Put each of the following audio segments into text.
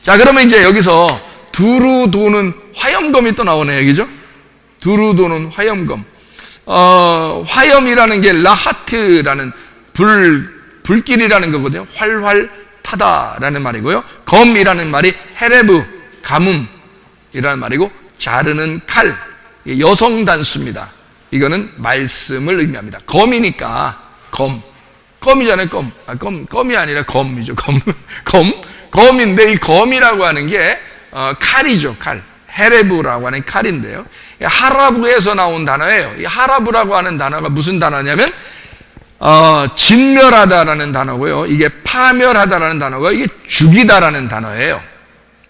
자, 그러면 이제 여기서 두루 도는 화염검이 또 나오네요. 그죠? 두루 도는 화염검. 화염이라는 게 라하트라는 불길이라는 거거든요. 활활 타다라는 말이고요. 검이라는 말이 헤레브, 가뭄이라는 말이고, 자르는 칼, 여성 단수입니다. 이거는 말씀을 의미합니다. 검이니까 껌이잖아요. 껌이 아니라 검이죠. 검인데 이 검이라고 하는 게 칼이죠. 칼. 헤레브라고 하는 칼인데요. 하라브에서 나온 단어예요. 이 하라브라고 하는 단어가 무슨 단어냐면 진멸하다라는 단어고요. 이게 파멸하다라는 단어가 이게 죽이다라는 단어예요.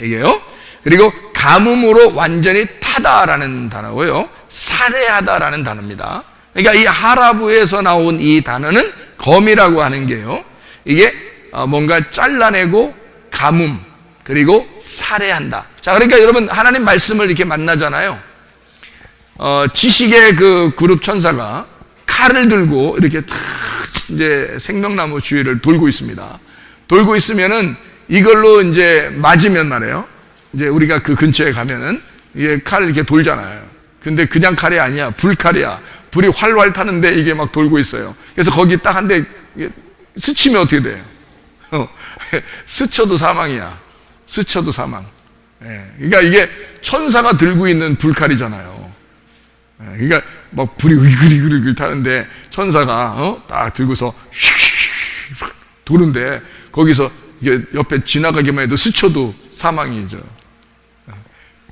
이게요. 그리고 가뭄으로 완전히 타다라는 단어고요. 살해하다라는 단어입니다. 그러니까 이 하라브에서 나온 이 단어는 검이라고 하는 게요. 이게 뭔가 잘라내고 가뭄 그리고 살해한다. 자, 그러니까 여러분 하나님 말씀을 이렇게 만나잖아요. 지식의 그 그룹 천사가 칼을 들고 이렇게 탁 이제 생명나무 주위를 돌고 있습니다. 돌고 있으면은 이걸로 이제 맞으면 말이에요. 이제 우리가 그 근처에 가면은 이게 칼을 이렇게 돌잖아요. 근데 그냥 칼이 아니야. 불칼이야. 불이 활활 타는데 이게 막 돌고 있어요. 그래서 거기 딱 한 대 스치면 어떻게 돼요? 스쳐도 사망이야. 스쳐도 사망. 그러니까 이게 천사가 들고 있는 불칼이잖아요. 그러니까 막 불이 으글으글 타는데 천사가 딱 들고서 휙 도는데 거기서 이게 옆에 지나가기만 해도 스쳐도 사망이죠.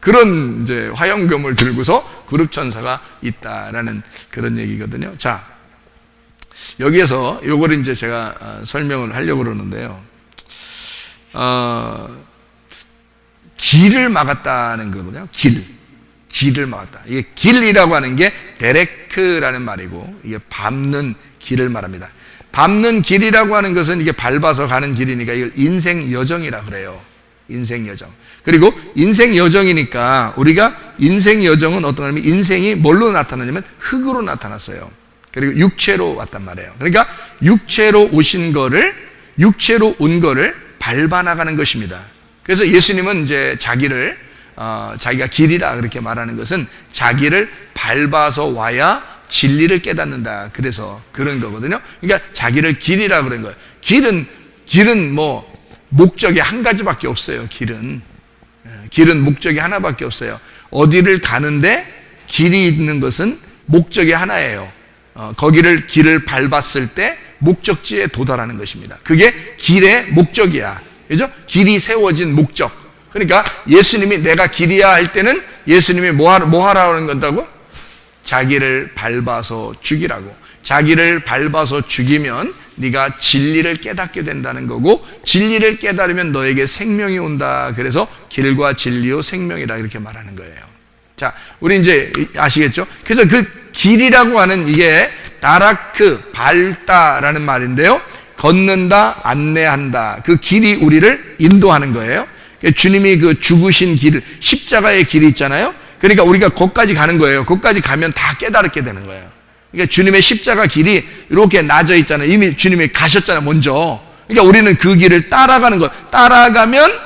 그런 이제 화염검을 들고서 그룹 천사가 있다라는 그런 얘기거든요. 자, 여기에서 요걸 이제 제가 설명을 하려고 그러는데요. 길을 막았다는 거거든요. 길을 막았다. 이게 길이라고 하는 게 데레크라는 말이고, 이게 밟는 길을 말합니다. 밟는 길이라고 하는 것은 이게 밟아서 가는 길이니까 이걸 인생 여정이라 그래요. 인생 여정. 그리고 인생 여정이니까 우리가 인생 여정은 어떤 거냐면 인생이 뭘로 나타나냐면 흙으로 나타났어요. 그리고 육체로 왔단 말이에요. 그러니까 육체로 온 거를 밟아 나가는 것입니다. 그래서 예수님은 이제 자기가 길이라 그렇게 말하는 것은 자기를 밟아서 와야 진리를 깨닫는다. 그래서 그런 거거든요. 그러니까 자기를 길이라 그런 거예요. 길은 뭐 목적이 한 가지밖에 없어요. 길은 목적이 하나밖에 없어요. 어디를 가는데 길이 있는 것은 목적이 하나예요. 길을 밟았을 때 목적지에 도달하는 것입니다. 그게 길의 목적이야. 그죠? 길이 세워진 목적. 그러니까 예수님이 내가 길이야 할 때는 예수님이 뭐 하라는 건다고? 자기를 밟아서 죽이라고. 자기를 밟아서 죽이면 네가 진리를 깨닫게 된다는 거고, 진리를 깨달으면 너에게 생명이 온다. 그래서 길과 진리요 생명이라 이렇게 말하는 거예요. 자, 우리 이제 아시겠죠? 그래서 그 길이라고 하는 이게 다라크, 밟다라는 말인데요. 걷는다, 안내한다. 그 길이 우리를 인도하는 거예요. 주님이 그 죽으신 길, 십자가의 길이 있잖아요. 그러니까 우리가 거기까지 가는 거예요. 거기까지 가면 다 깨달게 되는 거예요. 그러니까 주님의 십자가 길이 이렇게 나져 있잖아요. 이미 주님이 가셨잖아요, 먼저. 그러니까 우리는 그 길을 따라가는 거예요. 따라가면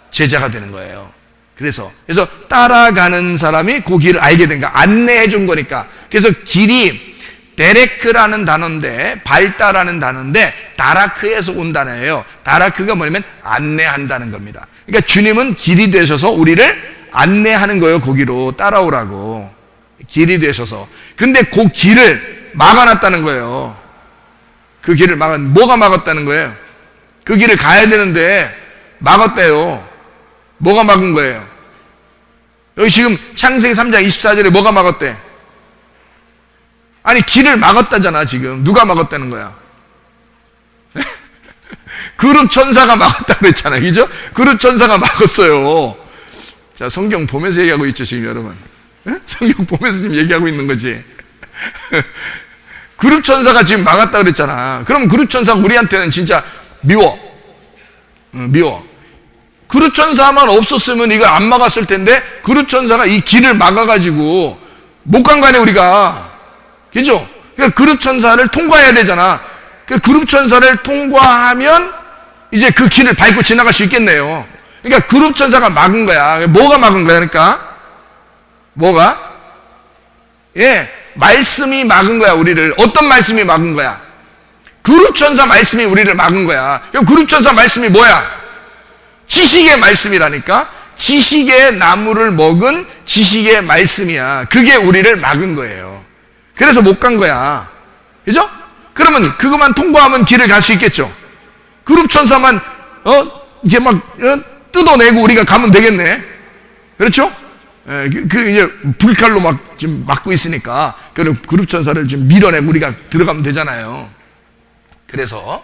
제자가 되는 거예요. 그래서 따라가는 사람이 그 길을 알게 된 거야. 안내해 준 거니까. 그래서 길이 데레크라는 단어인데, 밟다라는 단어인데 다라크에서 온 단어예요. 다라크가 뭐냐면 안내한다는 겁니다. 그러니까 주님은 길이 되셔서 우리를 안내하는 거예요. 거기로 따라오라고. 길이 되셔서. 근데 그 길을 막아놨다는 거예요. 그 길을 뭐가 막았다는 거예요? 그 길을 가야 되는데 막았대요. 뭐가 막은 거예요? 여기 지금 창세기 3장 24절에 뭐가 막았대? 아니, 길을 막았다잖아. 지금 누가 막았다는 거야? 그룹 천사가 막았다 그랬잖아요. 그죠? 그룹 천사가 막았어요. 자, 성경 보면서 얘기하고 있죠, 지금 여러분. 성경 보면서 지금 얘기하고 있는 거지. 그룹 천사가 지금 막았다 그랬잖아. 그럼 그룹 천사가 우리한테는 진짜 미워. 그룹 천사만 없었으면 이걸 안 막았을 텐데, 그룹 천사가 이 길을 막아가지고 못 간 거 아니야, 우리가. 그죠? 그러니까 그룹 천사를 통과해야 되잖아. 그 그룹 천사를 통과하면 이제 그 길을 밟고 지나갈 수 있겠네요. 그러니까 그룹 천사가 막은 거야. 뭐가 막은 거야? 그러니까 뭐가? 예, 말씀이 막은 거야. 우리를. 어떤 말씀이 막은 거야? 그룹 천사 말씀이 우리를 막은 거야. 그럼 그룹 천사 말씀이 뭐야? 지식의 말씀이라니까. 지식의 나무를 먹은 지식의 말씀이야. 그게 우리를 막은 거예요. 그래서 못 간 거야. 그죠? 그러면 그것만 통과하면 길을 갈 수 있겠죠. 그룹 천사만 이제 막 뜯어내고 우리가 가면 되겠네. 그렇죠? 이제 불칼로 막 지금 막고 있으니까 그룹 천사를 좀 밀어내고 우리가 들어가면 되잖아요. 그래서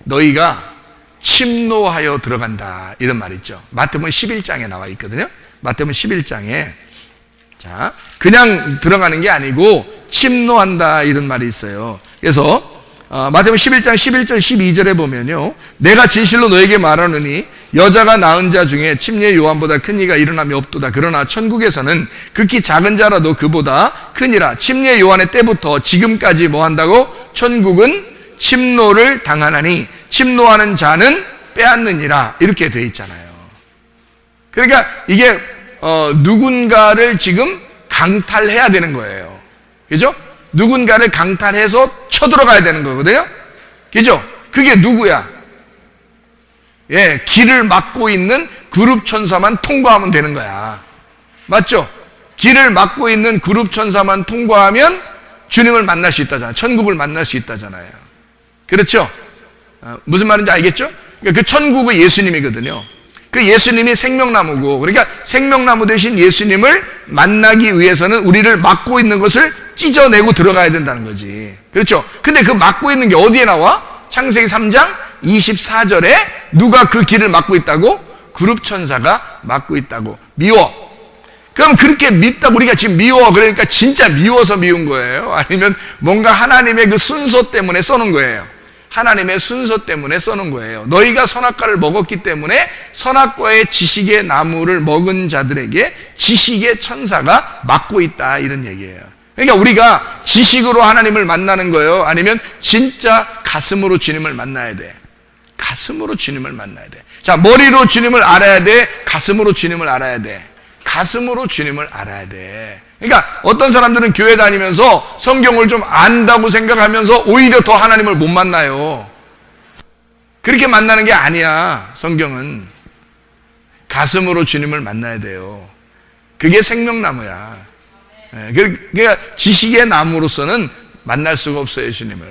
너희가 침노하여 들어간다 이런 말 있죠. 마태복음 11장에 나와 있거든요. 마태복음 11장에 자 그냥 들어가는 게 아니고 침노한다 이런 말이 있어요. 그래서 마태복음 11장 11절 12절에 보면요, 내가 진실로 너에게 말하노니 여자가 낳은 자 중에 침례 요한보다 큰 이가 일어남이 없도다. 그러나 천국에서는 극히 작은 자라도 그보다 크니라. 침례 요한의 때부터 지금까지 뭐 한다고? 천국은 침노를 당하나니 침노하는 자는 빼앗느니라 이렇게 되어 있잖아요. 그러니까 이게 누군가를 지금 강탈해야 되는 거예요. 그죠? 누군가를 강탈해서 쳐들어가야 되는 거거든요. 그죠? 그게 누구야? 예, 길을 막고 있는 그룹 천사만 통과하면 되는 거야. 맞죠? 길을 막고 있는 그룹 천사만 통과하면 주님을 만날 수 있다잖아요. 천국을 만날 수 있다잖아요. 그렇죠? 무슨 말인지 알겠죠? 그러니까 그 천국은 예수님이거든요. 그 예수님이 생명나무고, 그러니까 생명나무 대신 예수님을 만나기 위해서는 우리를 막고 있는 것을 찢어내고 들어가야 된다는 거지. 그렇죠? 근데 그 막고 있는 게 어디에 나와? 창세기 3장 24절에 누가 그 길을 막고 있다고? 그룹 천사가 막고 있다고. 미워. 그럼 그렇게 밉다고 우리가 지금 미워. 그러니까 진짜 미워서 미운 거예요? 아니면 뭔가 하나님의 그 순서 때문에 써놓은 거예요? 하나님의 순서 때문에 써놓은 거예요. 너희가 선악과를 먹었기 때문에 선악과의 지식의 나무를 먹은 자들에게 지식의 천사가 막고 있다 이런 얘기예요. 그러니까 우리가 지식으로 하나님을 만나는 거예요? 아니면 진짜 가슴으로 주님을 만나야 돼? 가슴으로 주님을 만나야 돼. 자, 머리로 주님을 알아야 돼? 가슴으로 주님을 알아야 돼? 가슴으로 주님을 알아야 돼. 그러니까 어떤 사람들은 교회 다니면서 성경을 좀 안다고 생각하면서 오히려 더 하나님을 못 만나요. 그렇게 만나는 게 아니야. 성경은 가슴으로 주님을 만나야 돼요. 그게 생명나무야. 그러니까 지식의 나무로서는 만날 수가 없어요. 주님을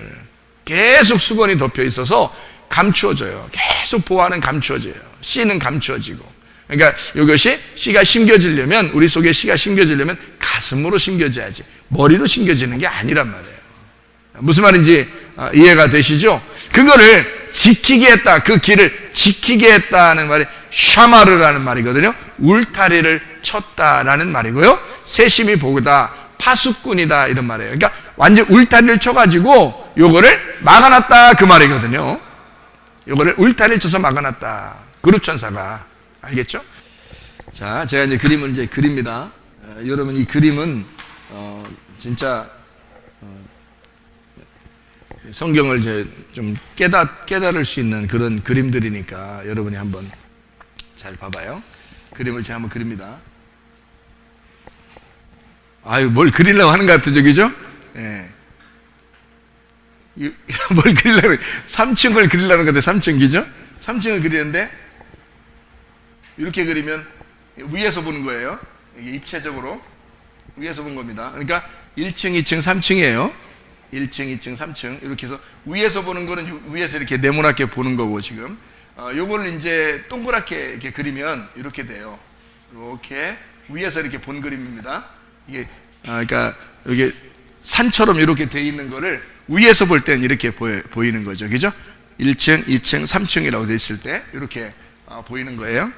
계속 수건이 덮여 있어서 감추어져요. 계속 보아는 감추어져요. 씨는 감추어지고. 그러니까 이것이 씨가 심겨지려면, 우리 속에 씨가 심겨지려면 가슴으로 심겨져야지 머리로 심겨지는 게 아니란 말이에요. 무슨 말인지 이해가 되시죠? 그거를 지키게 했다. 그 길을 지키게 했다는 말이 샤마르라는 말이거든요. 울타리를 쳤다라는 말이고요. 세심히 보다 파수꾼이다 이런 말이에요. 그러니까 완전 울타리를 쳐가지고 요거를 막아놨다 그 말이거든요. 요거를 울타리를 쳐서 막아놨다. 그룹 천사가. 알겠죠? 자, 제가 이제 그림을 이제 그립니다. 여러분 이 그림은 진짜 성경을 이제 좀 깨달을 수 있는 그런 그림들이니까 여러분이 한번 잘 봐봐요. 그림을 제가 한번 그립니다. 아유, 뭘 그리려고 하는 것 같죠, 그죠? 예. 뭘 그리려고, 3층을 그리려는 건데, 3층, 그죠? 3층을 그리는데, 이렇게 그리면 위에서 보는 거예요. 이게 입체적으로 위에서 본 겁니다. 그러니까 1층, 2층, 3층이에요. 1층, 2층, 3층 이렇게 해서 위에서 보는 거는 위에서 이렇게 네모나게 보는 거고 지금 요거를 이제 동그랗게 이렇게 그리면 이렇게 돼요. 이렇게 위에서 이렇게 본 그림입니다. 이게 그러니까 이게 산처럼 이렇게 돼 있는 거를 위에서 볼 때는 이렇게 보이는 거죠. 그죠? 1층, 2층, 3층이라고 돼 있을 때 이렇게 보이는 거예요.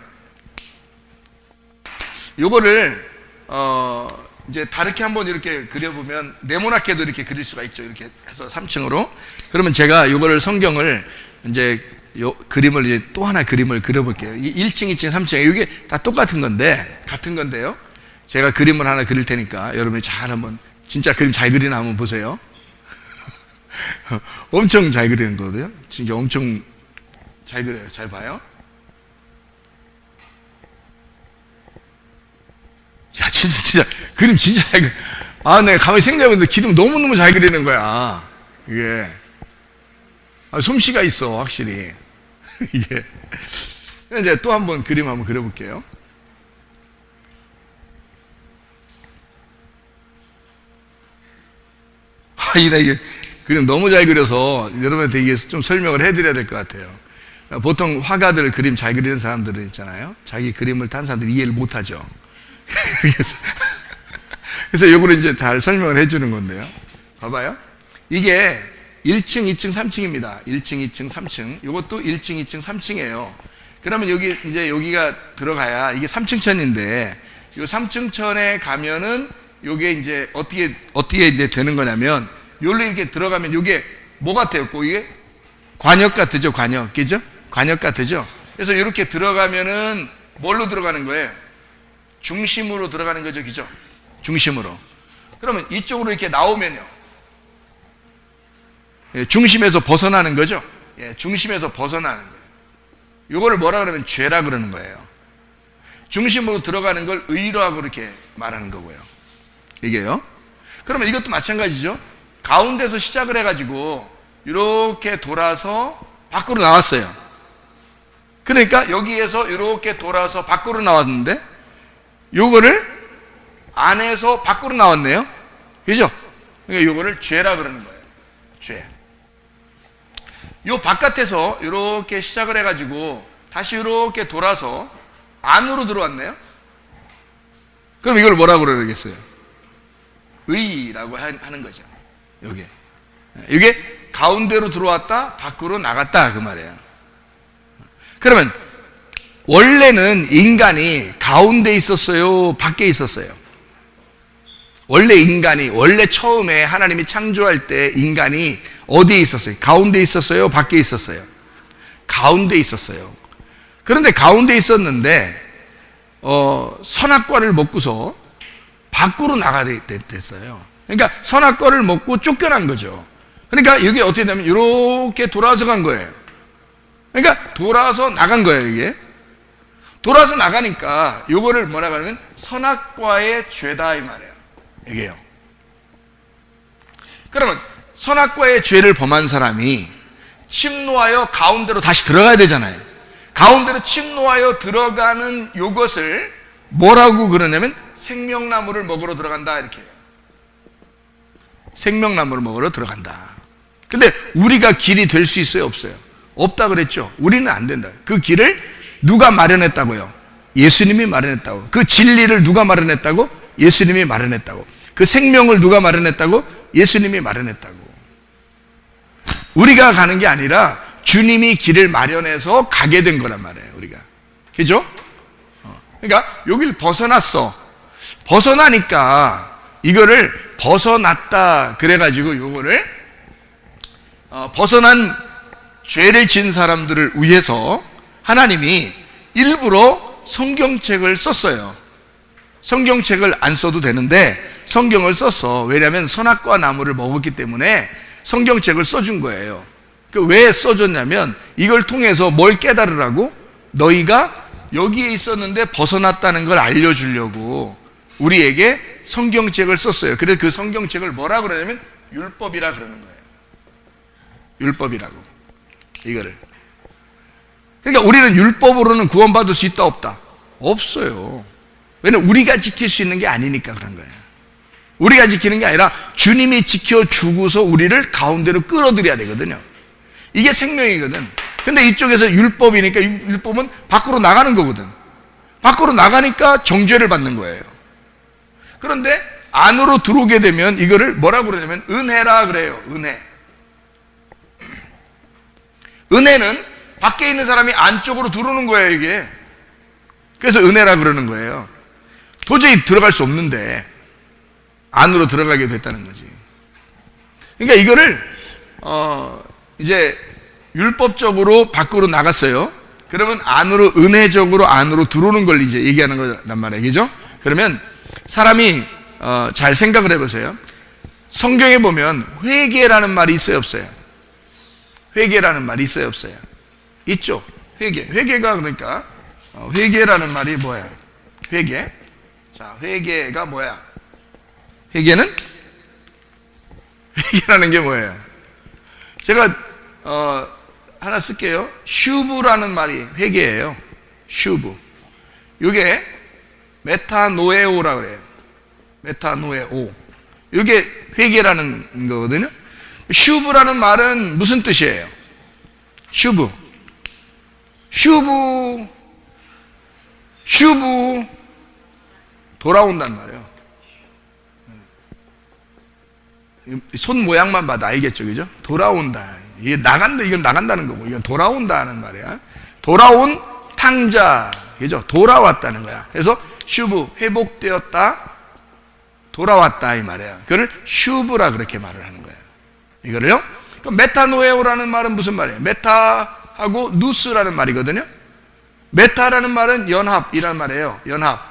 요거를 이제 다르게 한번 이렇게 그려보면 네모나게도 이렇게 그릴 수가 있죠. 이렇게 해서 3층으로. 그러면 제가 요거를 성경을 이제 요 그림을 이제 또 하나 그림을 그려볼게요. 1층, 2층, 3층 이게 다 똑같은 건데 같은 건데요. 제가 그림을 하나 그릴 테니까 여러분이 잘 한번 진짜 그림 잘 그리나 한번 보세요. 엄청 잘 그리는 거거든요. 진짜 엄청 잘 그려요. 잘 봐요. 진짜 그림 진짜 잘 내가 가만히 생각해보는데 그림 너무너무 잘 그리는 거야. 이게 솜씨가 있어 확실히. 이게 이제 또 한번 그림 한번 그려볼게요. 이게 그림 너무 잘 그려서 여러분한테 이게 좀 설명을 해드려야 될 것 같아요. 보통 화가들 그림 잘 그리는 사람들은 있잖아요. 자기 그림을 딴 사람들이 이해를 못하죠. 그래서 이거를 이제 잘 설명을 해주는 건데요. 봐봐요. 이게 1층, 2층, 3층입니다. 1층, 2층, 3층. 이것도 1층, 2층, 3층이에요. 그러면 여기가 들어가야 이게 3층 천인데, 이 3층 천에 가면은 요게 이제 어떻게 이제 되는 거냐면, 요로 이렇게 들어가면 요게 뭐 같아요? 이게 관역 같으죠? 관역. 그죠? 관역 같으죠? 그래서 이렇게 들어가면은 뭘로 들어가는 거예요? 중심으로 들어가는 거죠. 그죠? 중심으로. 그러면 이쪽으로 이렇게 나오면요. 중심에서 벗어나는 거죠. 중심에서 벗어나는 거예요. 이거를 뭐라 그러면 죄라 그러는 거예요. 중심으로 들어가는 걸 의라고 그렇게 말하는 거고요. 이게요. 그러면 이것도 마찬가지죠. 가운데서 시작을 해가지고 이렇게 돌아서 밖으로 나왔어요. 그러니까 여기에서 이렇게 돌아서 밖으로 나왔는데 요거를 안에서 밖으로 나왔네요. 그죠? 그러니까 요거를 죄라 그러는 거예요. 죄. 요 바깥에서 이렇게 시작을 해가지고 다시 이렇게 돌아서 안으로 들어왔네요. 그럼 이걸 뭐라고 그러겠어요? 의라고 하는 거죠. 이게 가운데로 들어왔다, 밖으로 나갔다 그 말이에요. 그러면 원래는 인간이 가운데 있었어요, 밖에 있었어요? 원래 처음에 하나님이 창조할 때 인간이 어디에 있었어요? 가운데 있었어요? 밖에 있었어요? 가운데 있었어요. 그런데 가운데 있었는데 선악과를 먹고서 밖으로 나가게 됐어요. 그러니까 선악과를 먹고 쫓겨난 거죠. 그러니까 이게 어떻게 되면 이렇게 돌아서 간 거예요. 그러니까 돌아서 나간 거예요. 이게 돌아서 나가니까 이거를 뭐라고 하면 선악과의 죄다 이 말이에요. 이게요. 그러면 선악과의 죄를 범한 사람이 침노하여 가운데로 다시 들어가야 되잖아요. 가운데로 침노하여 들어가는 이것을 뭐라고 그러냐면 생명나무를 먹으러 들어간다 이렇게 해요. 생명나무를 먹으러 들어간다. 근데 우리가 길이 될 수 있어요? 없어요? 없다 그랬죠. 우리는 안 된다. 그 길을 누가 마련했다고요? 예수님이 마련했다고. 그 진리를 누가 마련했다고? 예수님이 마련했다고. 그 생명을 누가 마련했다고? 예수님이 마련했다고. 우리가 가는 게 아니라 주님이 길을 마련해서 가게 된 거란 말이에요. 우리가. 그죠? 그러니까 여길 벗어났어. 벗어나니까 이거를 벗어났다 그래가지고 요거를 벗어난 죄를 진 사람들을 위해서 하나님이 일부러 성경책을 썼어요. 성경책을 안 써도 되는데 성경을 썼어. 왜냐하면 선악과 나무를 먹었기 때문에 성경책을 써준 거예요. 왜 써줬냐면 이걸 통해서 뭘 깨달으라고? 너희가 여기에 있었는데 벗어났다는 걸 알려주려고 우리에게 성경책을 썼어요. 그래서 그 성경책을 뭐라 그러냐면 율법이라 그러는 거예요. 율법이라고. 이거를. 그러니까 우리는 율법으로는 구원받을 수 있다 없다? 없어요. 왜냐면 우리가 지킬 수 있는 게 아니니까 그런 거예요. 우리가 지키는 게 아니라 주님이 지켜주고서 우리를 가운데로 끌어들여야 되거든요. 이게 생명이거든. 근데 이쪽에서 율법이니까 율법은 밖으로 나가는 거거든. 밖으로 나가니까 정죄를 받는 거예요. 그런데 안으로 들어오게 되면 이거를 뭐라고 그러냐면 은혜라 그래요. 은혜. 은혜는 밖에 있는 사람이 안쪽으로 들어오는 거예요, 이게. 그래서 은혜라 그러는 거예요. 도저히 들어갈 수 없는데 안으로 들어가게 됐다는 거지. 그러니까 이거를 이제 율법적으로 밖으로 나갔어요. 그러면 안으로 은혜적으로 안으로 들어오는 걸 이제 얘기하는 거란 말이에요. 그죠? 그러면 사람이 잘 생각을 해보세요. 성경에 보면 회개라는 말이 있어요, 없어요? 회개라는 말이 있어요, 없어요? 있죠. 회개가 그러니까 회개라는 말이 뭐예요? 회개. 자, 회개가 뭐야? 회개라는 게 뭐예요? 제가 하나 쓸게요. 슈브라는 말이 회개예요. 슈브. 이게 메타노에오라 그래요. 메타노에오. 이게 회개라는 거거든요. 슈브라는 말은 무슨 뜻이에요? 슈브. 돌아온단 말이에요. 손 모양만 봐도 알겠죠, 그죠? 돌아온다. 이게 나간다, 이건 나간다는 거고, 이건 돌아온다는 말이야. 돌아온 탕자, 그죠? 돌아왔다는 거야. 그래서 슈브, 회복되었다, 돌아왔다, 이 말이에요. 그걸 슈브라 그렇게 말을 하는 거예요. 이거를요. 그럼 메타노에오라는 말은 무슨 말이에요? 메타하고 누스라는 말이거든요. 메타라는 말은 연합이란 말이에요. 연합.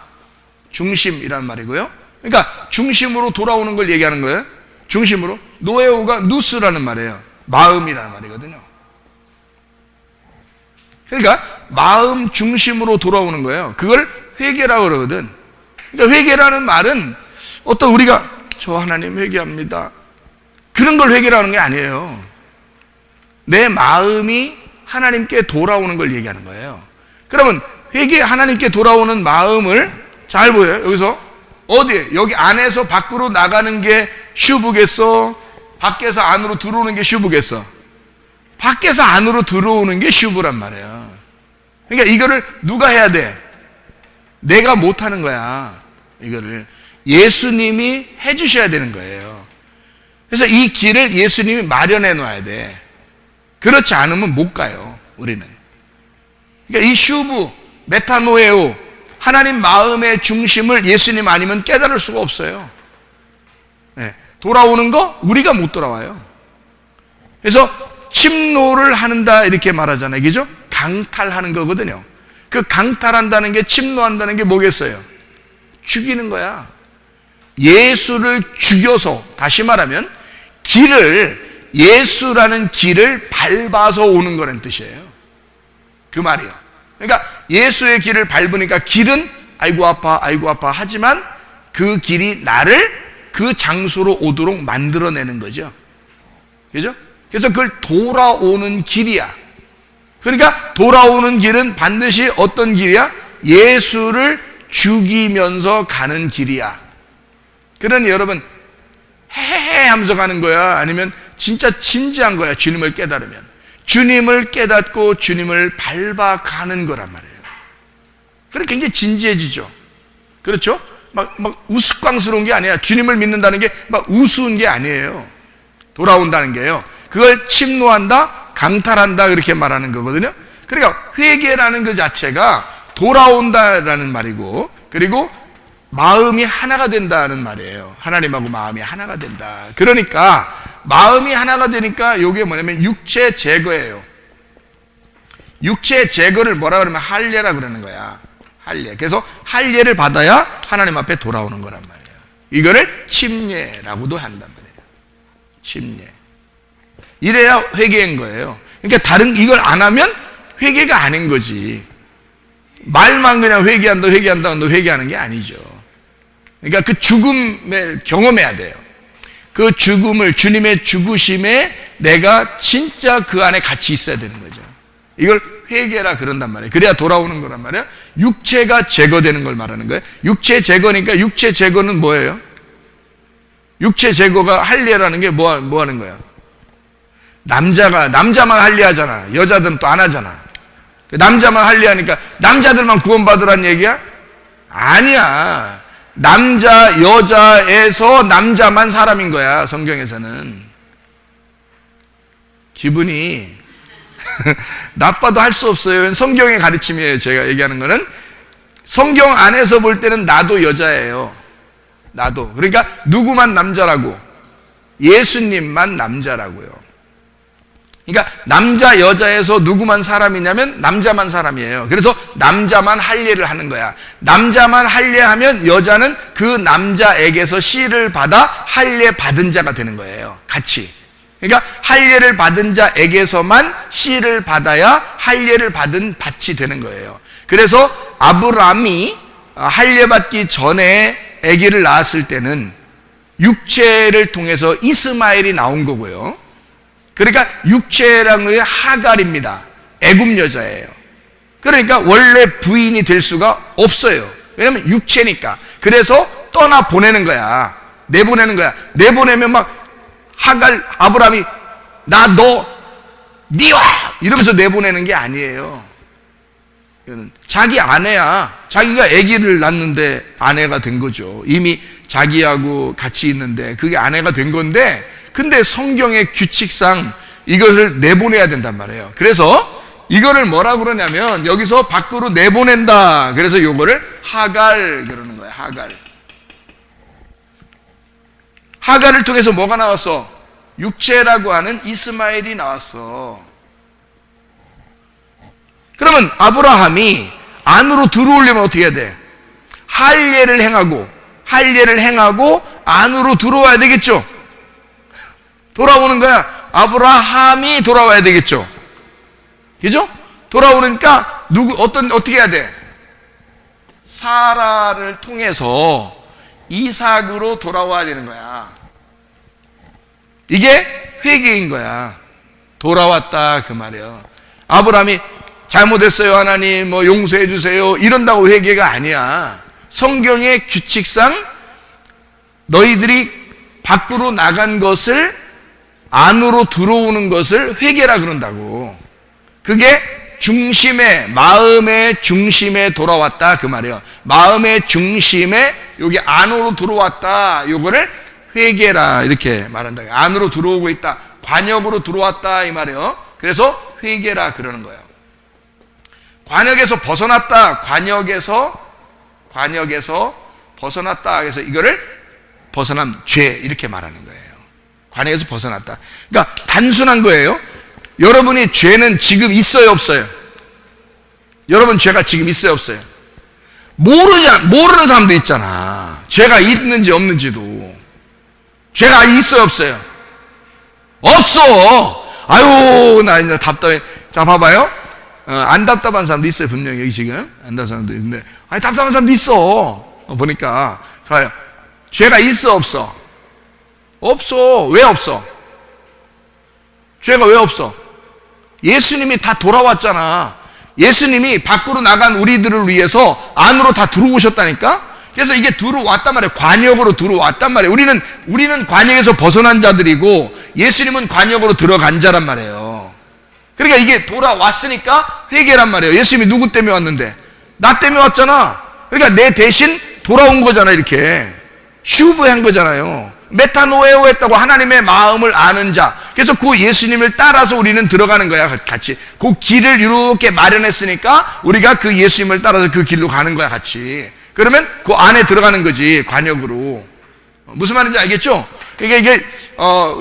중심이란 말이고요. 그러니까 중심으로 돌아오는 걸 얘기하는 거예요. 중심으로. 노에오가 누스라는 말이에요. 마음이라는 말이거든요. 그러니까 마음 중심으로 돌아오는 거예요. 그걸 회개라고 그러거든. 그러니까 회개라는 말은 어떤 우리가 저 하나님 회개합니다, 그런 걸 회개라는 게 아니에요. 내 마음이 하나님께 돌아오는 걸 얘기하는 거예요. 그러면 회개, 하나님께 돌아오는 마음을 잘 보여요. 여기서 어디에? 여기 안에서 밖으로 나가는 게 슈브겠어? 밖에서 안으로 들어오는 게 슈브겠어? 밖에서 안으로 들어오는 게 슈브란 말이에요. 그러니까 이거를 누가 해야 돼? 내가 못하는 거야. 이거를 예수님이 해주셔야 되는 거예요. 그래서 이 길을 예수님이 마련해 놔야 돼. 그렇지 않으면 못 가요, 우리는. 그러니까 이 슈브, 메타노에오, 하나님 마음의 중심을 예수님 아니면 깨달을 수가 없어요. 네. 돌아오는 거 우리가 못 돌아와요. 그래서 침노를 한다 이렇게 말하잖아요, 그죠? 강탈하는 거거든요. 그 강탈한다는 게, 침노한다는 게 뭐겠어요? 죽이는 거야. 예수를 죽여서, 다시 말하면 예수라는 길을 밟아서 오는 거라는 뜻이에요. 그 말이요. 그러니까 예수의 길을 밟으니까 길은 아이고 아파 하지만 그 길이 나를 그 장소로 오도록 만들어내는 거죠. 그죠? 그래서 그걸 돌아오는 길이야. 그러니까 돌아오는 길은 반드시 어떤 길이야? 예수를 죽이면서 가는 길이야. 그러니 여러분, 헤헤 하면서 가는 거야? 아니면 진짜 진지한 거야? 주님을 깨달으면. 주님을 깨닫고 주님을 밟아가는 거란 말이에요. 그래, 굉장히 진지해지죠. 그렇죠? 막 우스꽝스러운 게 아니야. 주님을 믿는다는 게 막 우스운 게 아니에요. 돌아온다는 게요. 그걸 침노한다, 강탈한다, 그렇게 말하는 거거든요. 그러니까 회개라는 그 자체가 돌아온다라는 말이고, 그리고 마음이 하나가 된다는 말이에요. 하나님하고 마음이 하나가 된다. 그러니까 마음이 하나가 되니까 이게 뭐냐면 육체 제거예요. 육체 제거를 뭐라 그러면 할례라 그러는 거야. 할례. 그래서 할례를 받아야 하나님 앞에 돌아오는 거란 말이에요. 이거를 침례라고도 한단 말이에요. 침례. 이래야 회개인 거예요. 그러니까 이걸 안 하면 회개가 아닌 거지. 말만 그냥 회개한다 회개하는 게 아니죠. 그러니까 그 죽음을 경험해야 돼요. 그 죽음을, 주님의 죽으심에 내가 진짜 그 안에 같이 있어야 되는 거죠. 이걸 회개라 그런단 말이에요. 그래야 돌아오는 거란 말이에요. 육체가 제거되는 걸 말하는 거예요. 육체 제거니까, 육체 제거는 뭐예요? 육체 제거가 할례라는 게 뭐 하는 거예요? 남자만 할례하잖아. 여자들은 또 안 하잖아. 남자만 할례하니까 남자들만 구원받으란 얘기야? 아니야. 남자, 여자에서 남자만 사람인 거야, 성경에서는. 기분이 나빠도 할 수 없어요. 성경의 가르침이에요. 제가 얘기하는 거는 성경 안에서 볼 때는 나도 여자예요. 나도. 그러니까 누구만 남자라고? 예수님만 남자라고요. 그러니까 남자, 여자에서 누구만 사람이냐면 남자만 사람이에요. 그래서 남자만 할례를 하는 거야. 남자만 할례하면 여자는 그 남자에게서 씨를 받아 할례 받은 자가 되는 거예요. 같이. 그러니까 할례를 받은 자에게서만 씨를 받아야 할례를 받은 밭이 되는 거예요. 그래서 아브라함이 할례받기 전에 아기를 낳았을 때는 육체를 통해서 이스마엘이 나온 거고요. 그러니까 육체라는 게 하갈입니다. 애굽 여자예요. 그러니까 원래 부인이 될 수가 없어요. 왜냐면 육체니까. 그래서 떠나 보내는 거야. 내보내는 거야. 내보내면 막 하갈 아브라함이 나 너 미워 이러면서 내보내는 게 아니에요. 이거는 자기 아내야. 자기가 아기를 낳는데 아내가 된 거죠. 이미 자기하고 같이 있는데 그게 아내가 된 건데, 근데 성경의 규칙상 이것을 내보내야 된단 말이에요. 그래서 이거를 뭐라 그러냐면 여기서 밖으로 내보낸다. 그래서 요거를 하갈 그러는 거예요. 하갈을 통해서 뭐가 나왔어? 육체라고 하는 이스마엘이 나왔어. 그러면 아브라함이 안으로 들어오려면 어떻게 해야 돼? 할례를 행하고 안으로 들어와야 되겠죠. 돌아오는 거야. 아브라함이 돌아와야 되겠죠. 그죠? 돌아오니까 어떻게 해야 돼? 사라를 통해서 이삭으로 돌아와야 되는 거야. 이게 회개인 거야. 돌아왔다 그 말이에요. 아브라함이 잘못했어요 하나님 뭐 용서해 주세요 이런다고 회개가 아니야. 성경의 규칙상 너희들이 밖으로 나간 것을 안으로 들어오는 것을 회개라 그런다고. 그게 마음의 중심에 돌아왔다 그 말이에요. 마음의 중심에 여기 안으로 들어왔다. 요거를 회개라 이렇게 말한다. 안으로 들어오고 있다. 관역으로 들어왔다 이 말이에요. 그래서 회개라 그러는 거예요. 관역에서 벗어났다. 관역에서 벗어났다. 그래서 이거를 벗어난 죄 이렇게 말하는 거예요. 관역에서 벗어났다. 그러니까 단순한 거예요. 여러분이 죄는 지금 있어요 없어요? 여러분 죄가 지금 있어요 없어요? 모르는 사람도 있잖아. 죄가 있는지 없는지도. 죄가 있어요 없어요? 없어. 아유 나 이제 답답해. 자 봐봐요. 안 답답한 사람도 있어요 분명히. 여기 지금 안 답답한 사람도 있는데 아니 답답한 사람도 있어. 보니까 봐요. 죄가 있어 없어? 없어. 왜 없어? 죄가 왜 없어? 예수님이 다 돌아왔잖아. 예수님이 밖으로 나간 우리들을 위해서 안으로 다 들어오셨다니까. 그래서 이게 들어왔단 말이에요. 관역으로 들어왔단 말이에요. 우리는 관역에서 벗어난 자들이고 예수님은 관역으로 들어간 자란 말이에요. 그러니까 이게 돌아왔으니까 회개란 말이에요. 예수님이 누구 때문에 왔는데? 나 때문에 왔잖아. 그러니까 내 대신 돌아온 거잖아. 이렇게 슈브한 거잖아요. 메타노에오 했다고 하나님의 마음을 아는 자. 그래서 그 예수님을 따라서 우리는 들어가는 거야. 같이 그 길을 이렇게 마련했으니까 우리가 그 예수님을 따라서 그 길로 가는 거야. 같이. 그러면 그 안에 들어가는 거지. 관역으로. 무슨 말인지 알겠죠? 이게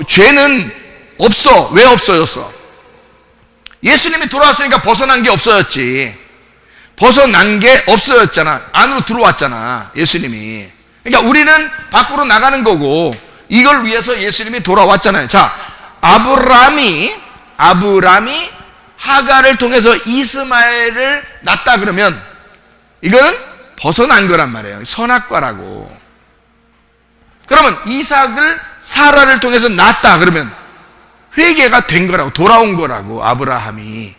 죄는 없어. 왜 없어졌어? 예수님이 돌아왔으니까 벗어난 게 없어졌지. 벗어난 게 없어졌잖아. 안으로 들어왔잖아 예수님이. 그러니까 우리는 밖으로 나가는 거고 이걸 위해서 예수님이 돌아왔잖아요. 자, 아브라함이 하갈을 통해서 이스마엘을 낳았다 그러면 이거는 벗어난 거란 말이에요. 선악과라고. 그러면 이삭을 사라를 통해서 낳았다 그러면 회개가 된 거라고, 돌아온 거라고. 아브라함이.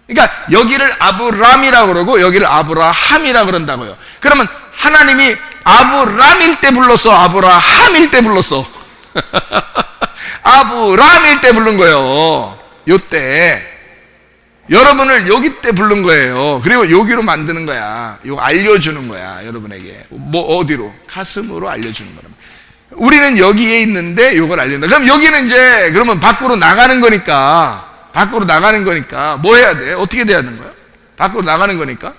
그러니까 여기를 아브람이라고 그러고 여기를 아브라함이라고 그런다고요. 그러면 하나님이 아브람일 때 불렀어, 아브라함일 때 불렀어? 아브람일 때 부른 거예요. 요때 여러분을 여기 때 부른 거예요. 그리고 여기로 만드는 거야. 이거 알려주는 거야 여러분에게. 뭐 어디로? 가슴으로 알려주는 거라. 우리는 여기에 있는데 이걸 알린다. 그럼 여기는 이제 그러면 밖으로 나가는 거니까 뭐 해야 돼? 어떻게 돼야 되는 거야? 밖으로 나가는 거니까.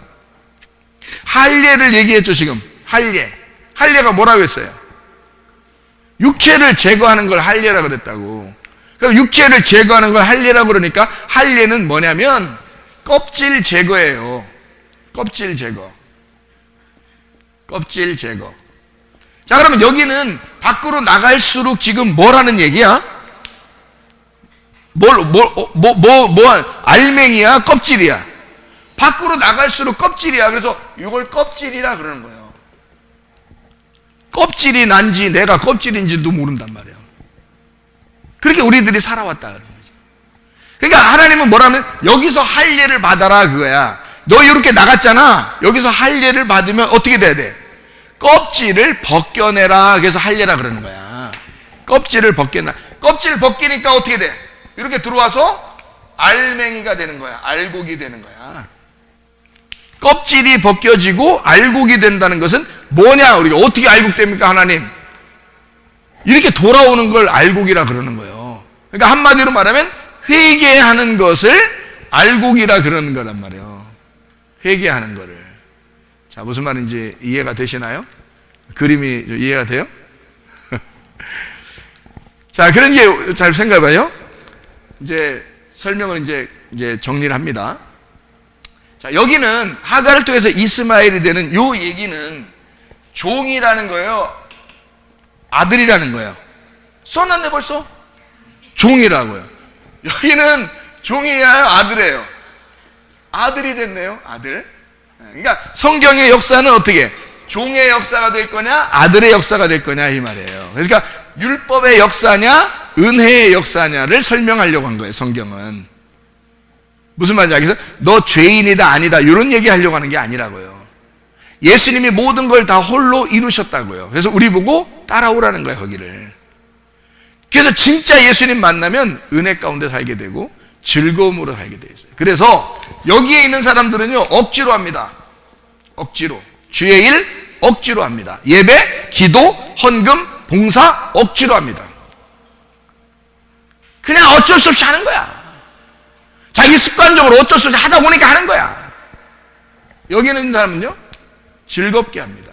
할례를 얘기했죠 지금. 할례가 뭐라고 했어요? 육체를 제거하는 걸 할례라고 그랬다고. 그럼 육체를 제거하는 걸 할례라고 그러니까 할례는 뭐냐면 껍질 제거예요. 껍질 제거. 자, 그러면 여기는 밖으로 나갈수록 지금 뭐라는 얘기야? 알맹이야? 껍질이야? 밖으로 나갈수록 껍질이야. 그래서 이걸 껍질이라 그러는 거예요. 껍질이 난지 내가 껍질인지도 모른단 말이에요. 그렇게 우리들이 살아왔다 그런 거죠. 그러니까 하나님은 뭐라면 여기서 할례를 받아라 그거야. 너 이렇게 나갔잖아. 여기서 할례를 받으면 어떻게 돼야 돼? 껍질을 벗겨내라. 그래서 할례라 그러는 거야. 껍질을 벗겨내라. 껍질 벗기니까 어떻게 돼? 이렇게 들어와서 알맹이가 되는 거야. 알곡이 되는 거야. 껍질이 벗겨지고 알곡이 된다는 것은 뭐냐? 우리가 어떻게 알곡됩니까? 하나님 이렇게 돌아오는 걸 알곡이라 그러는 거예요. 그러니까 한마디로 말하면 회개하는 것을 알곡이라 그러는 거란 말이에요. 회개하는 거를. 자, 무슨 말인지 이해가 되시나요? 그림이 이해가 돼요? 자, 그런 게 잘 생각해봐요. 이제 설명을 이제 정리를 합니다. 자, 여기는 하갈을 통해서 이스마엘이 되는 요 얘기는 종이라는 거예요. 아들이라는 거예요. 써놨네 벌써? 종이라고요. 여기는 종이에요, 아들이에요? 아들이 됐네요, 아들. 그러니까 성경의 역사는 어떻게? 종의 역사가 될 거냐, 아들의 역사가 될 거냐 이 말이에요. 그러니까 율법의 역사냐, 은혜의 역사냐를 설명하려고 한 거예요, 성경은. 무슨 말인지 알겠어요? 너 죄인이다 아니다 이런 얘기 하려고 하는 게 아니라고요. 예수님이 모든 걸 다 홀로 이루셨다고요. 그래서 우리 보고 따라오라는 거예요, 거기를. 그래서 진짜 예수님 만나면 은혜 가운데 살게 되고 즐거움으로 살게 되어 있어요. 그래서 여기에 있는 사람들은요, 억지로 합니다. 억지로. 주의 일 억지로 합니다. 예배, 기도, 헌금, 봉사 억지로 합니다. 그냥 어쩔 수 없이 하는 거야. 자기 습관적으로 어쩔 수 없이 하다 보니까 하는 거야. 여기 있는 사람은요, 즐겁게 합니다.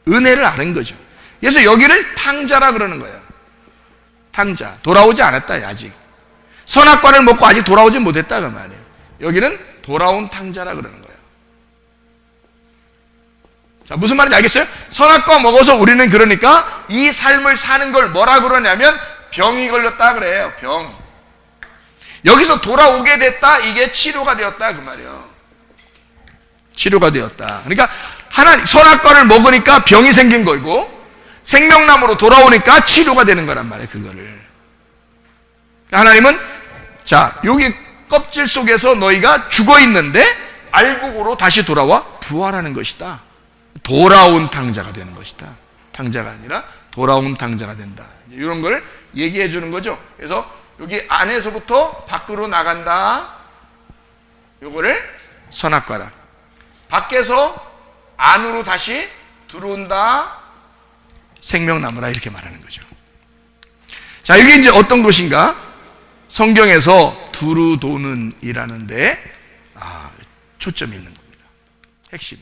은혜를 아는 거죠. 그래서 여기를 탕자라 그러는 거예요. 탕자. 돌아오지 않았다, 아직. 선악과를 먹고 아직 돌아오지 못했다, 그 말이에요. 여기는 돌아온 탕자라 그러는 거예요. 자, 무슨 말인지 알겠어요? 선악과 먹어서 우리는 그러니까 이 삶을 사는 걸 뭐라 그러냐면 병이 걸렸다 그래요, 병. 여기서 돌아오게 됐다, 이게 치료가 되었다, 그 말이에요. 치료가 되었다. 그러니까 선악과를 먹으니까 병이 생긴 거고, 생명나무로 돌아오니까 치료가 되는 거란 말이에요, 그거를. 하나님은, 자, 여기 껍질 속에서 너희가 죽어 있는데, 알곡으로 다시 돌아와 부활하는 것이다. 돌아온 탕자가 되는 것이다. 탕자가 아니라 돌아온 탕자가 된다. 이런 걸 얘기해 주는 거죠. 그래서 여기 안에서부터 밖으로 나간다. 요거를 선악과라. 밖에서 안으로 다시 들어온다. 생명나무라 이렇게 말하는 거죠. 자, 이게 이제 어떤 것인가? 성경에서 두루 도는 이라는데 초점이 있는 겁니다. 핵심.